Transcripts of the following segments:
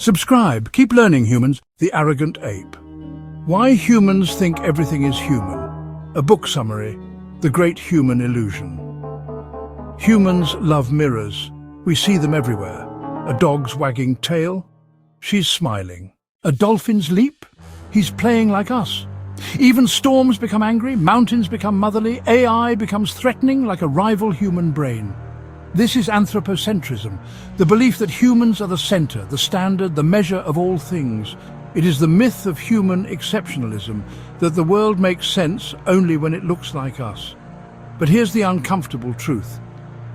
Subscribe. Keep learning, humans. The Arrogant Ape. Why Humans Think Everything is Human. A book summary. The Great Human Illusion. Humans love mirrors. We see them everywhere. A dog's wagging tail. She's smiling. A dolphin's leap. He's playing like us. Even storms become angry, mountains become motherly, AI becomes threatening like a rival human brain. This is anthropocentrism, the belief that humans are the center, the standard, the measure of all things. It is the myth of human exceptionalism, that the world makes sense only when it looks like us. But here's the uncomfortable truth.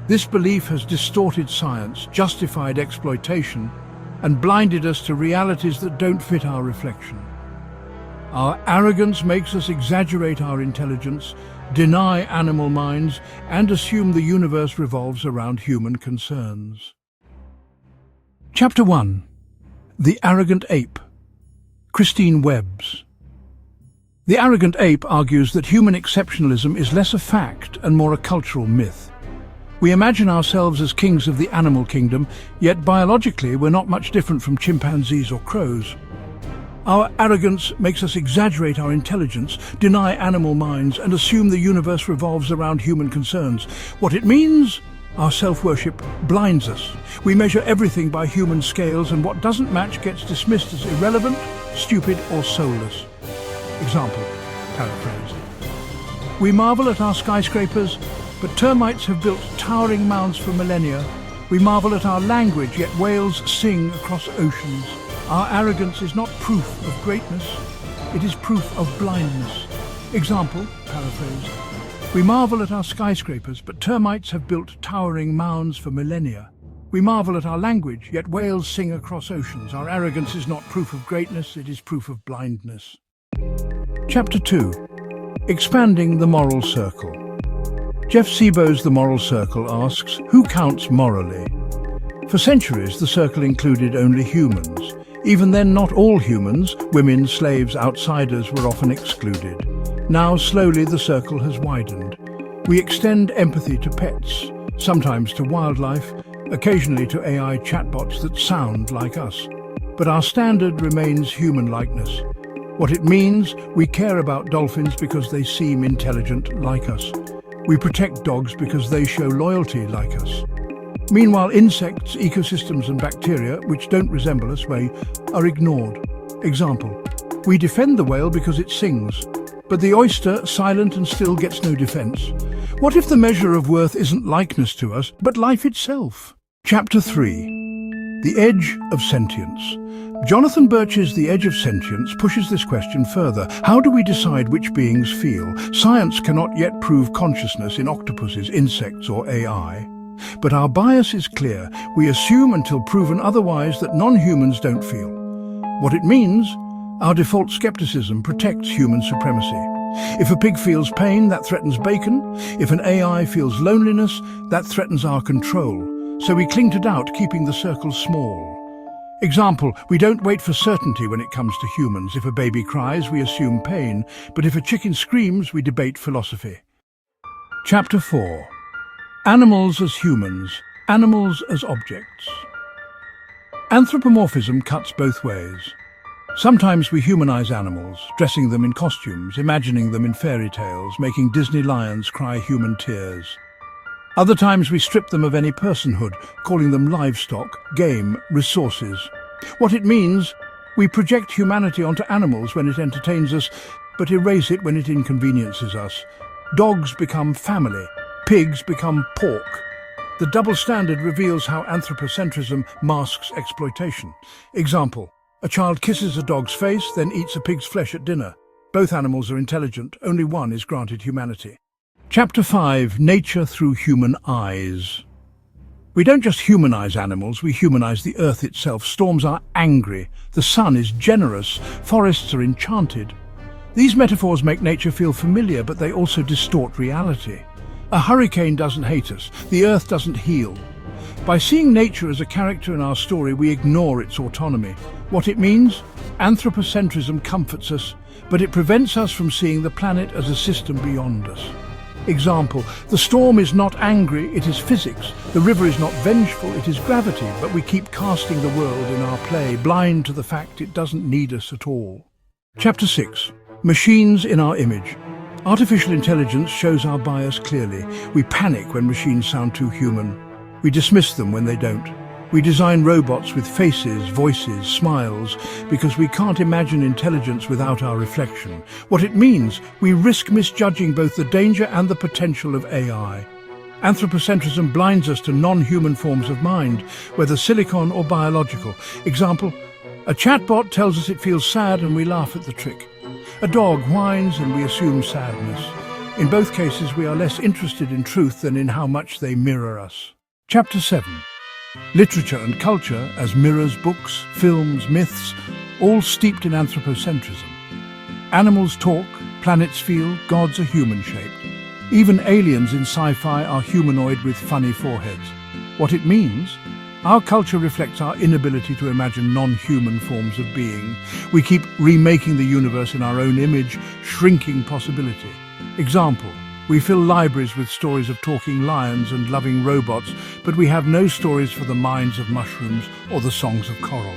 This belief has distorted science, justified exploitation, and blinded us to realities that don't fit our reflection. Our arrogance makes us exaggerate our intelligence, deny animal minds, and assume the universe revolves around human concerns. Chapter 1. The Arrogant Ape. Christine Webb's. The Arrogant Ape argues that human exceptionalism is less a fact and more a cultural myth. We imagine ourselves as kings of the animal kingdom, yet biologically we're not much different from chimpanzees or crows. Our arrogance makes us exaggerate our intelligence, deny animal minds, and assume the universe revolves around human concerns. What it means? Our self-worship blinds us. We measure everything by human scales, and what doesn't match gets dismissed as irrelevant, stupid, or soulless. Example, paraphrased. We marvel at our skyscrapers, but termites have built towering mounds for millennia. We marvel at our language, yet whales sing across oceans. Our arrogance is not proof of greatness, it is proof of blindness. Example, paraphrased. We marvel at our skyscrapers, but termites have built towering mounds for millennia. We marvel at our language, yet whales sing across oceans. Our arrogance is not proof of greatness, it is proof of blindness. Chapter 2. Expanding the Moral Circle. Jeff Sebo's The Moral Circle asks, who counts morally? For centuries, the circle included only humans. Even then, not all humans, women, slaves, outsiders, were often excluded. Now, slowly, the circle has widened. We extend empathy to pets, sometimes to wildlife, occasionally to AI chatbots that sound like us. But our standard remains human likeness. What it means, we care about dolphins because they seem intelligent like us. We protect dogs because they show loyalty like us. Meanwhile, insects, ecosystems and bacteria, which don't resemble us, are ignored. Example, we defend the whale because it sings, but the oyster, silent and still, gets no defense. What if the measure of worth isn't likeness to us, but life itself? Chapter 3. The Edge of Sentience. Jonathan Birch's The Edge of Sentience pushes this question further. How do we decide which beings feel? Science cannot yet prove consciousness in octopuses, insects or AI. But our bias is clear. We assume until proven otherwise that non-humans don't feel. What it means? Our default skepticism protects human supremacy. If a pig feels pain, that threatens bacon. If an AI feels loneliness, that threatens our control. So we cling to doubt, keeping the circle small. Example, we don't wait for certainty when it comes to humans. If a baby cries, we assume pain. But if a chicken screams, we debate philosophy. Chapter 4. Animals as humans, animals as objects. Anthropomorphism cuts both ways. Sometimes we humanize animals, dressing them in costumes, imagining them in fairy tales, making Disney lions cry human tears. Other times we strip them of any personhood, calling them livestock, game, resources. What it means? We project humanity onto animals when it entertains us, but erase it when it inconveniences us. Dogs become family. Pigs become pork. The double standard reveals how anthropocentrism masks exploitation. Example, a child kisses a dog's face, then eats a pig's flesh at dinner. Both animals are intelligent, only one is granted humanity. Chapter 5. Nature through human eyes. We don't just humanize animals, we humanize the earth itself. Storms are angry, the sun is generous, forests are enchanted. These metaphors make nature feel familiar, but they also distort reality. A hurricane doesn't hate us, the earth doesn't heal. By seeing nature as a character in our story, we ignore its autonomy. What it means? Anthropocentrism comforts us, but it prevents us from seeing the planet as a system beyond us. Example, the storm is not angry, it is physics. The river is not vengeful, it is gravity. But we keep casting the world in our play, blind to the fact it doesn't need us at all. Chapter 6. Machines in our image. Artificial intelligence shows our bias clearly. We panic when machines sound too human. We dismiss them when they don't. We design robots with faces, voices, smiles, because we can't imagine intelligence without our reflection. What it means, we risk misjudging both the danger and the potential of AI. Anthropocentrism blinds us to non-human forms of mind, whether silicon or biological. Example, a chatbot tells us it feels sad and we laugh at the trick. A dog whines and we assume sadness. In both cases, we are less interested in truth than in how much they mirror us. Chapter 7. Literature and culture as mirrors, books, films, myths, all steeped in anthropocentrism. Animals talk, planets feel, gods are human-shaped. Even aliens in sci-fi are humanoid with funny foreheads. What it means? Our culture reflects our inability to imagine non-human forms of being. We keep remaking the universe in our own image, shrinking possibility. Example, we fill libraries with stories of talking lions and loving robots, but we have no stories for the minds of mushrooms or the songs of coral.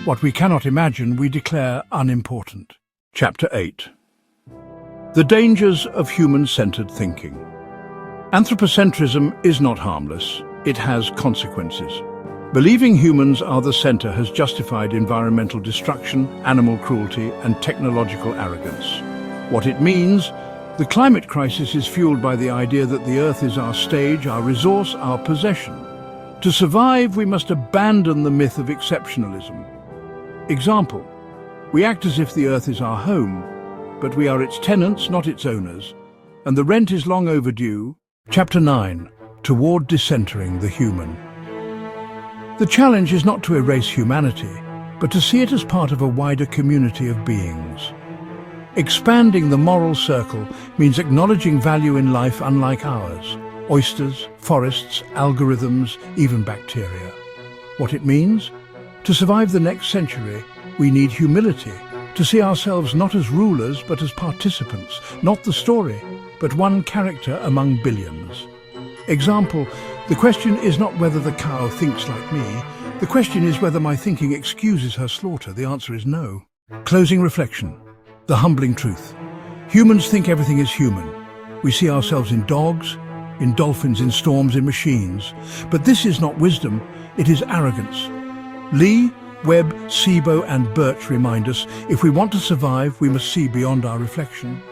What we cannot imagine, we declare unimportant. Chapter 8. The dangers of human-centered thinking. Anthropocentrism is not harmless. It has consequences. Believing humans are the center has justified environmental destruction, animal cruelty, and technological arrogance. What it means? The climate crisis is fueled by the idea that the Earth is our stage, our resource, our possession. To survive, we must abandon the myth of exceptionalism. Example, we act as if the Earth is our home, but we are its tenants, not its owners, and the rent is long overdue. Chapter 9. Toward decentering the human. The challenge is not to erase humanity, but to see it as part of a wider community of beings. Expanding the moral circle means acknowledging value in life unlike ours. Oysters, forests, algorithms, even bacteria. What it means? To survive the next century, we need humility, to see ourselves not as rulers but as participants, not the story, but one character among billions. Example, the question is not whether the cow thinks like me. The question is whether my thinking excuses her slaughter. The answer is no. Closing reflection. The humbling truth. Humans think everything is human. We see ourselves in dogs, in dolphins, in storms, in machines. But this is not wisdom, it is arrogance. Lee, Webb, Sebo and Birch remind us, if we want to survive, we must see beyond our reflection.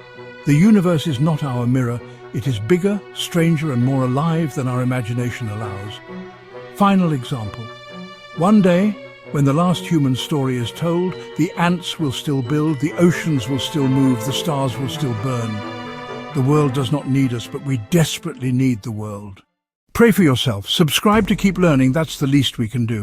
The universe is not our mirror. It is bigger, stranger and more alive than our imagination allows. Final example. One day, when the last human story is told, the ants will still build, the oceans will still move, the stars will still burn. The world does not need us, but we desperately need the world. Pray for yourself. Subscribe to keep learning. That's the least we can do.